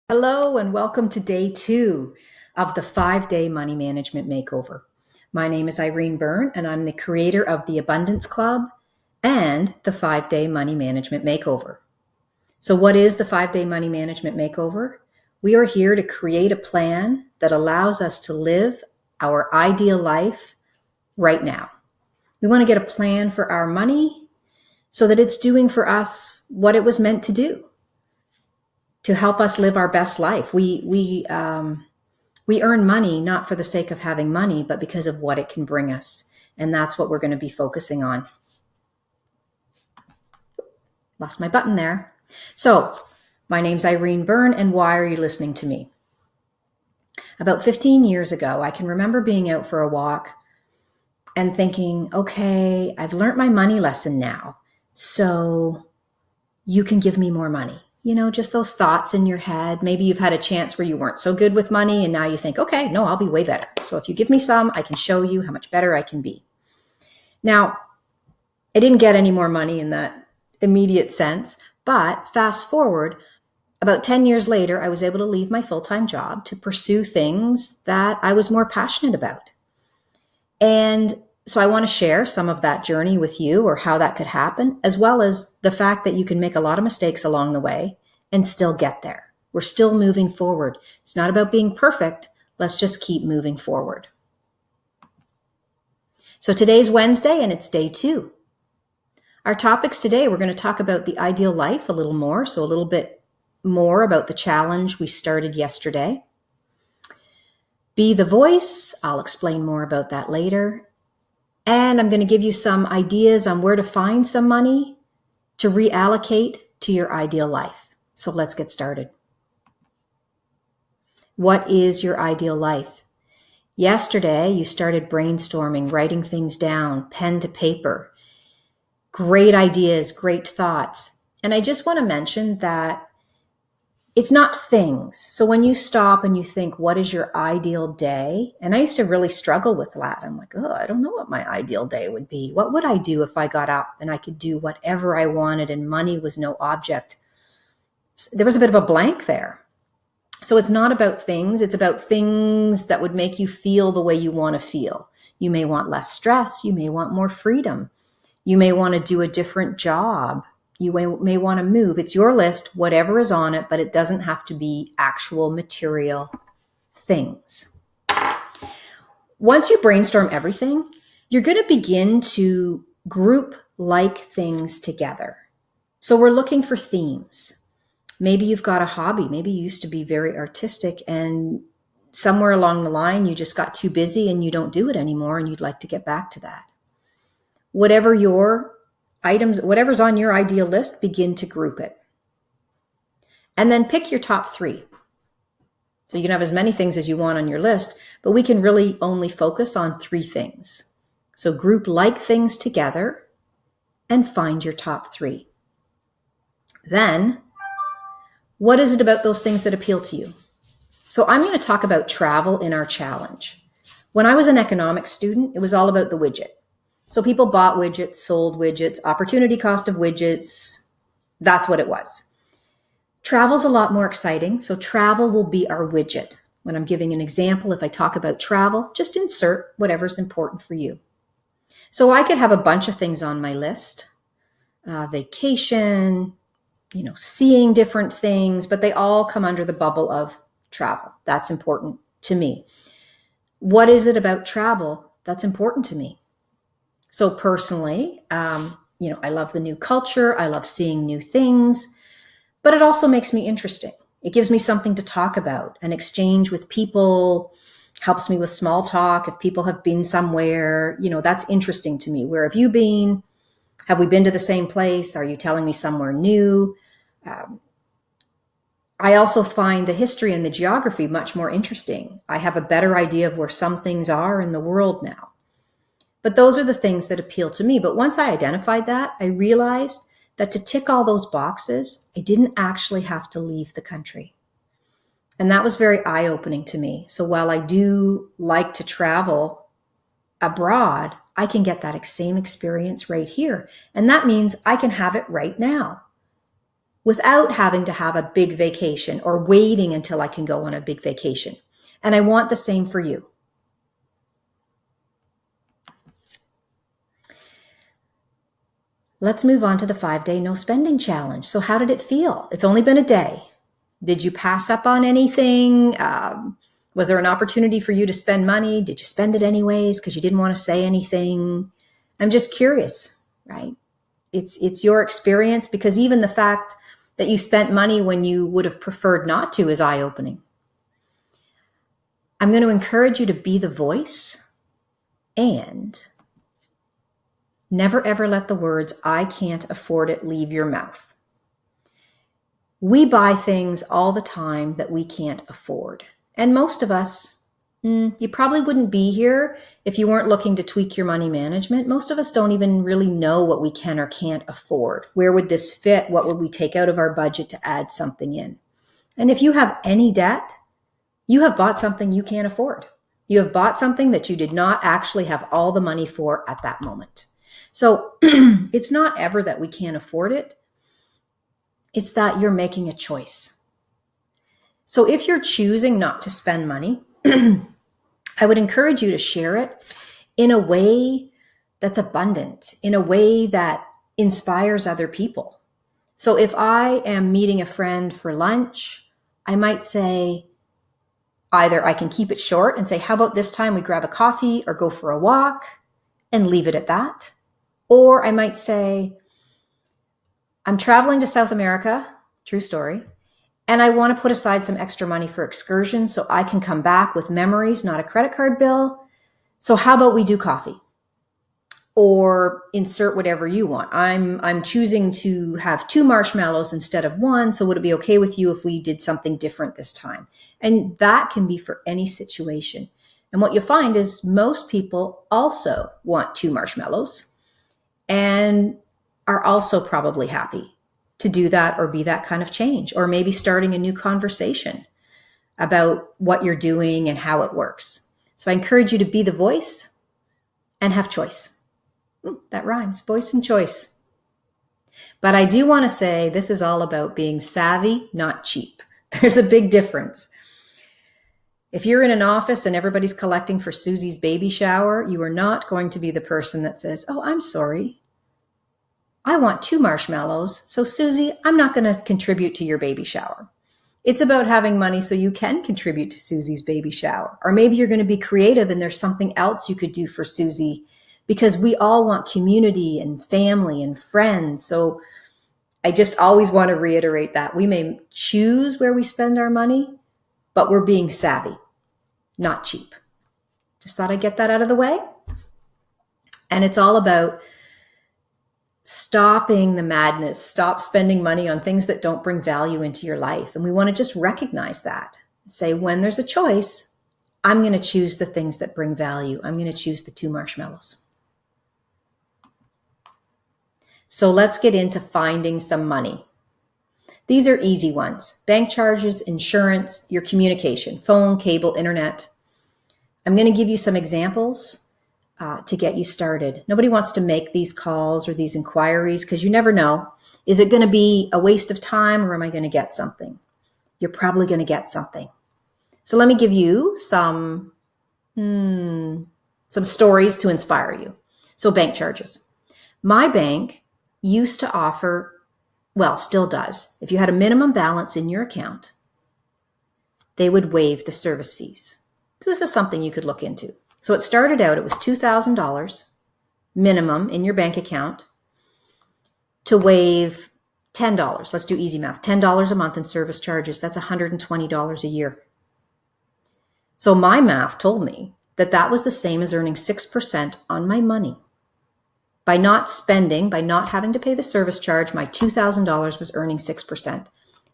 Hello and welcome to day 2 of the 5-day money management makeover. My name is Irene Byrne and I'm the creator of the Abundance Club and the 5-day money management makeover. So what is the 5-day money management makeover? We are here to create a plan that allows us to live our ideal life right now. We want to get a plan for our money so that it's doing for us what it was meant to do, to help us live our best life. We earn money not for the sake of having money, but because of what it can bring us. And that's what we're going to be focusing on. Lost my button there. So my name's Irene Byrne, and why are you listening to me? About 15 years ago, I can remember being out for a walk and thinking, okay, I've learned my money lesson now, so you can give me more money. You know, just those thoughts in your head. Maybe you've had a chance where you weren't so good with money and now you think, okay, no, I'll be way better. So if you give me some, I can show you how much better I can be. Now, I didn't get any more money in that immediate sense, but fast forward, about 10 years later, I was able to leave my full-time job to pursue things that I was more passionate about. And so I want to share some of that journey with you, or how that could happen, as well as the fact that you can make a lot of mistakes along the way and still get there. We're still moving forward. It's not about being perfect. Let's just keep moving forward. So today's Wednesday and it's day 2. Our topics today, we're going to talk about the ideal life a little more, so a little bit more about the challenge we started yesterday. Be the voice. I'll explain more about that later. And I'm going to give you some ideas on where to find some money to reallocate to your ideal life. So let's get started. What is your ideal life? Yesterday, you started brainstorming, writing things down, pen to paper. Great ideas, great thoughts. And I just want to mention that it's not things. So when you stop and you think, what is your ideal day? And I used to really struggle with that. I'm like, oh, I don't know what my ideal day would be. What would I do if I got up and I could do whatever I wanted and money was no object? There was a bit of a blank there. So it's not about things. It's about things that would make you feel the way you want to feel. You may want less stress. You may want more freedom. You may want to do a different job. You may want to move. It's your list, whatever is on it, but it doesn't have to be actual material things. Once you brainstorm everything, you're going to begin to group like things together. So we're looking for themes. Maybe you've got a hobby. Maybe you used to be very artistic and somewhere along the line you just got too busy and you don't do it anymore and you'd like to get back to that. Whatever your items, whatever's on your ideal list, begin to group it. And then pick your top 3. So you can have as many things as you want on your list, but we can really only focus on 3 things. So group like things together and find your top 3. Then, what is it about those things that appeal to you? So I'm going to talk about travel in our challenge. When I was an economics student, it was all about the widget. So people bought widgets, sold widgets, opportunity cost of widgets. That's what it was. Travel's a lot more exciting. So travel will be our widget. When I'm giving an example, if I talk about travel, just insert whatever's important for you. So I could have a bunch of things on my list. Vacation, seeing different things, but they all come under the bubble of travel. That's important to me. What is it about travel that's important to me? So personally, I love the new culture. I love seeing new things, but it also makes me interesting. It gives me something to talk about. An exchange with people helps me with small talk. If people have been somewhere, that's interesting to me. Where have you been? Have we been to the same place? Are you telling me somewhere new? I also find the history and the geography much more interesting. I have a better idea of where some things are in the world now. But those are the things that appeal to me. But once I identified that, I realized that to tick all those boxes, I didn't actually have to leave the country. And that was very eye-opening to me. So while I do like to travel abroad, I can get that same experience right here. And that means I can have it right now. without having to have a big vacation or waiting until I can go on a big vacation. And I want the same for you. Let's move on to the 5-day no spending challenge. So how did it feel? It's only been a day. Did you pass up on anything? Was there an opportunity for you to spend money? Did you spend it anyways because you didn't want to say anything? I'm just curious, right? It's your experience, because even the fact that you spent money when you would have preferred not to is eye-opening. I'm going to encourage you to be the voice and never ever let the words, "I can't afford it," leave your mouth. We buy things all the time that we can't afford. And most of us, you probably wouldn't be here if you weren't looking to tweak your money management. Most of us don't even really know what we can or can't afford. Where would this fit? What would we take out of our budget to add something in? And if you have any debt, you have bought something you can't afford. You have bought something that you did not actually have all the money for at that moment. So it's not ever that we can't afford it. It's that you're making a choice. So if you're choosing not to spend money, I would encourage you to share it in a way that's abundant, in a way that inspires other people. So if I am meeting a friend for lunch, I might say, either I can keep it short and say, how about this time we grab a coffee or go for a walk, and leave it at that. Or I might say, I'm traveling to South America, true story, and I want to put aside some extra money for excursions so I can come back with memories, not a credit card bill. So how about we do coffee? Or insert whatever you want. I'm choosing to have 2 marshmallows instead of 1. So would it be okay with you if we did something different this time? And that can be for any situation. And what you'll find is most people also want 2 marshmallows and are also probably happy to do that or be that kind of change, or maybe starting a new conversation about what you're doing and how it works. So I encourage you to be the voice and have choice. That rhymes, voice and choice. But I do want to say this is all about being savvy, not cheap. There's a big difference. If you're in an office and everybody's collecting for Susie's baby shower, you are not going to be the person that says, "Oh, I'm sorry, I want 2 marshmallows. So Susie, I'm not going to contribute to your baby shower." It's about having money so you can contribute to Susie's baby shower. Or maybe you're going to be creative and there's something else you could do for Susie, because we all want community and family and friends. So I just always want to reiterate that we may choose where we spend our money, but we're being savvy, not cheap. Just thought I'd get that out of the way. And it's all about stopping the madness, stop spending money on things that don't bring value into your life. And we want to just recognize that. Say, when there's a choice, I'm going to choose the things that bring value. I'm going to choose the 2 marshmallows. So let's get into finding some money. These are easy ones: bank charges, insurance, your communication, phone, cable, internet. I'm going to give you some examples to get you started. Nobody wants to make these calls or these inquiries because you never know. Is it going to be a waste of time, or am I going to get something? You're probably going to get something. So let me give you some stories to inspire you. So bank charges. My bank used to offer, well, still does, if you had a minimum balance in your account, they would waive the service fees. So this is something you could look into. So it started out, it was $2,000 minimum in your bank account to waive $10. Let's do easy math. $10 a month in service charges. That's $120 a year. So my math told me that that was the same as earning 6% on my money. By not spending, by not having to pay the service charge, my $2,000 was earning 6%.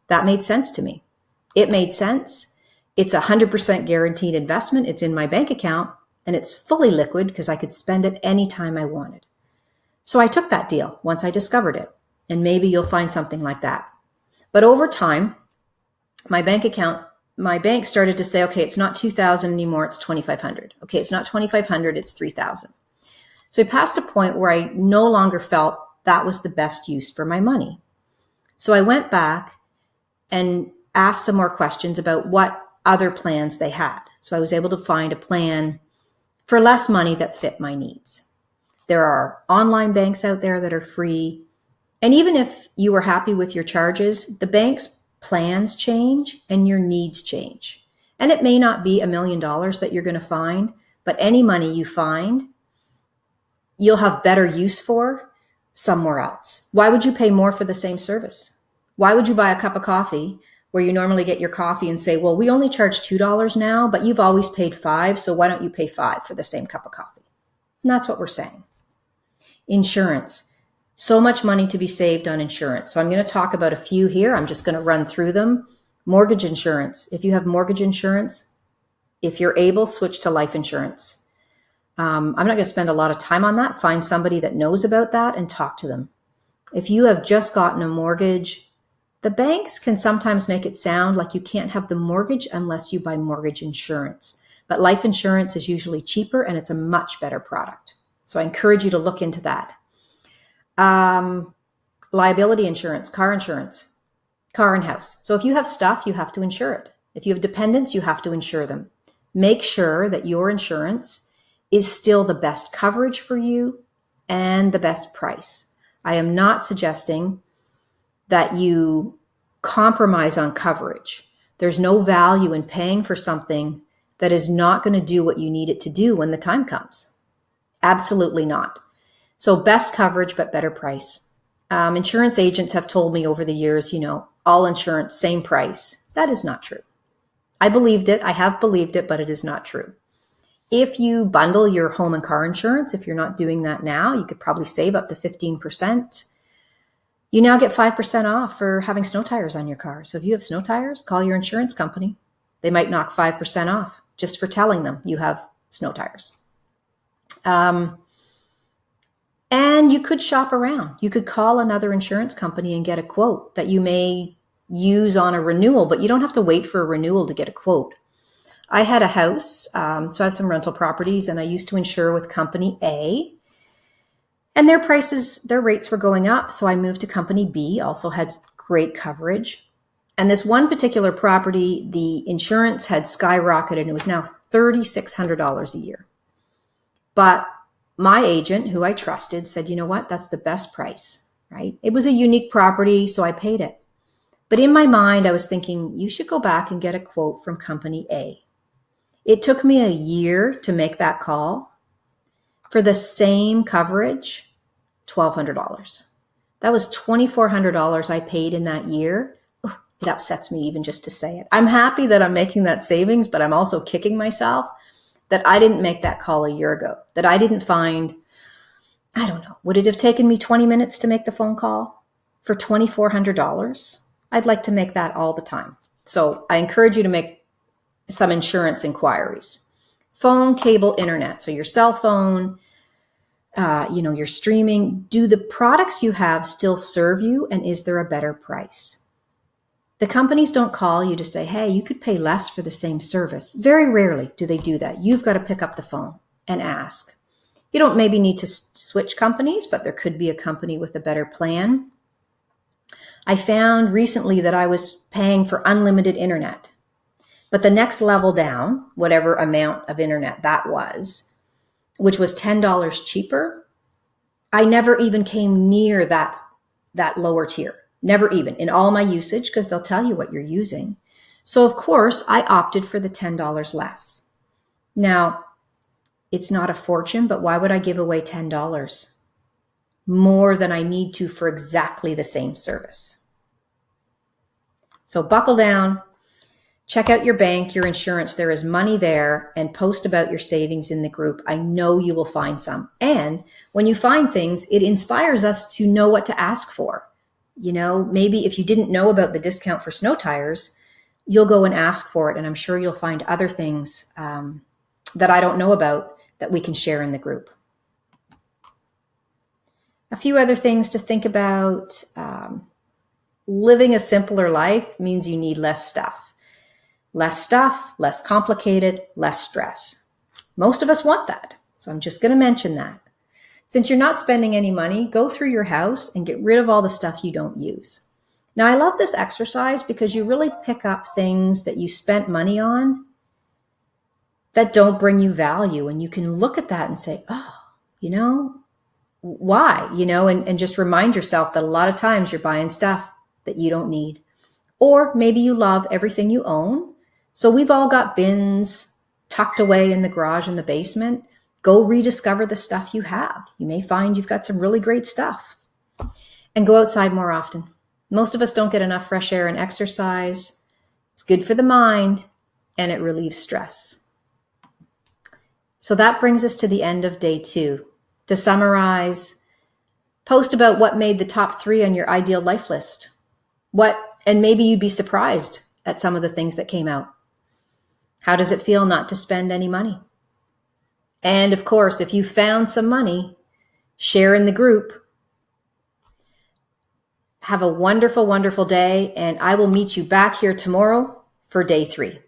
That made sense to me. It made sense. It's 100% guaranteed investment. It's in my bank account. And it's fully liquid because I could spend it anytime I wanted. So I took that deal once I discovered it. And maybe you'll find something like that. But over time, my bank started to say, okay, it's not $2,000 anymore, it's $2,500. Okay, it's not $2,500, it's $3,000. So I passed a point where I no longer felt that was the best use for my money. So I went back and asked some more questions about what other plans they had. So I was able to find a plan for less money that fit my needs. There are online banks out there that are free. And even if you were happy with your charges, the bank's plans change and your needs change. And it may not be $1 million that you're going to find, but any money you find, you'll have better use for somewhere else. Why would you pay more for the same service? Why would you buy a cup of coffee where you normally get your coffee and say, well, we only charge $2 now, but you've always paid $5, so why don't you pay $5 for the same cup of coffee? And that's what we're saying. Insurance. So much money to be saved on insurance. So I'm going to talk about a few here. I'm just going to run through them. Mortgage insurance. If you have mortgage insurance, if you're able, switch to life insurance. I'm not going to spend a lot of time on that. Find somebody that knows about that and talk to them. If you have just gotten a mortgage, the banks can sometimes make it sound like you can't have the mortgage unless you buy mortgage insurance. But life insurance is usually cheaper and it's a much better product. So I encourage you to look into that. Liability insurance, car and house. So if you have stuff, you have to insure it. If you have dependents, you have to insure them. Make sure that your insurance is still the best coverage for you and the best price. I am not suggesting that you compromise on coverage. There's no value in paying for something that is not going to do what you need it to do when the time comes. Absolutely not. So best coverage, but better price. Insurance agents have told me over the years, all insurance, same price. That is not true. I believed it. I have believed it, but it is not true. If you bundle your home and car insurance, if you're not doing that now, you could probably save up to 15%. You now get 5% off for having snow tires on your car. So if you have snow tires, call your insurance company. They might knock 5% off just for telling them you have snow tires. And you could shop around. You could call another insurance company and get a quote that you may use on a renewal, but you don't have to wait for a renewal to get a quote. I had a house, so I have some rental properties, and I used to insure with company A. And their rates were going up, so I moved to company B, also had great coverage. And this one particular property, the insurance had skyrocketed, and it was now $3,600 a year. But my agent, who I trusted, said, you know what, that's the best price, right? It was a unique property, so I paid it. But in my mind, I was thinking, you should go back and get a quote from company A. It took me a year to make that call. For the same coverage, $1,200. That was $2,400 I paid in that year. It upsets me even just to say it. I'm happy that I'm making that savings, but I'm also kicking myself that I didn't make that call a year ago, that I didn't find, I don't know, would it have taken me 20 minutes to make the phone call for $2,400? I'd like to make that all the time. So I encourage you to make some insurance inquiries. Phone, cable, internet. So your cell phone, your streaming. Do the products you have still serve you, and is there a better price? The companies don't call you to say, hey, you could pay less for the same service. Very rarely do they do that. You've got to pick up the phone and ask. You don't maybe need to switch companies, but there could be a company with a better plan. I found recently that I was paying for unlimited internet. But the next level down, whatever amount of internet that was, which was $10 cheaper, I never even came near that lower tier. Never even in all my usage, because they'll tell you what you're using. So of course, I opted for the $10 less. Now, it's not a fortune, but why would I give away $10 more than I need to for exactly the same service? So buckle down. Check out your bank, your insurance. There is money there, and post about your savings in the group. I know you will find some. And when you find things, it inspires us to know what to ask for. Maybe if you didn't know about the discount for snow tires, you'll go and ask for it. And I'm sure you'll find other things that I don't know about that we can share in the group. A few other things to think about. Living a simpler life means you need less stuff. Less stuff, less complicated, less stress. Most of us want that. So I'm just going to mention that. Since you're not spending any money, go through your house and get rid of all the stuff you don't use. Now, I love this exercise because you really pick up things that you spent money on that don't bring you value. And you can look at that and say, oh, why? And just remind yourself that a lot of times you're buying stuff that you don't need. Or maybe you love everything you own. So we've all got bins tucked away in the garage in the basement. Go rediscover the stuff you have. You may find you've got some really great stuff. And go outside more often. Most of us don't get enough fresh air and exercise. It's good for the mind and it relieves stress. So that brings us to the end of day 2. To summarize, post about what made the top 3 on your ideal life list. And maybe you'd be surprised at some of the things that came out. How does it feel not to spend any money? And of course, if you found some money, share in the group. Have a wonderful, wonderful day, and I will meet you back here tomorrow for day 3.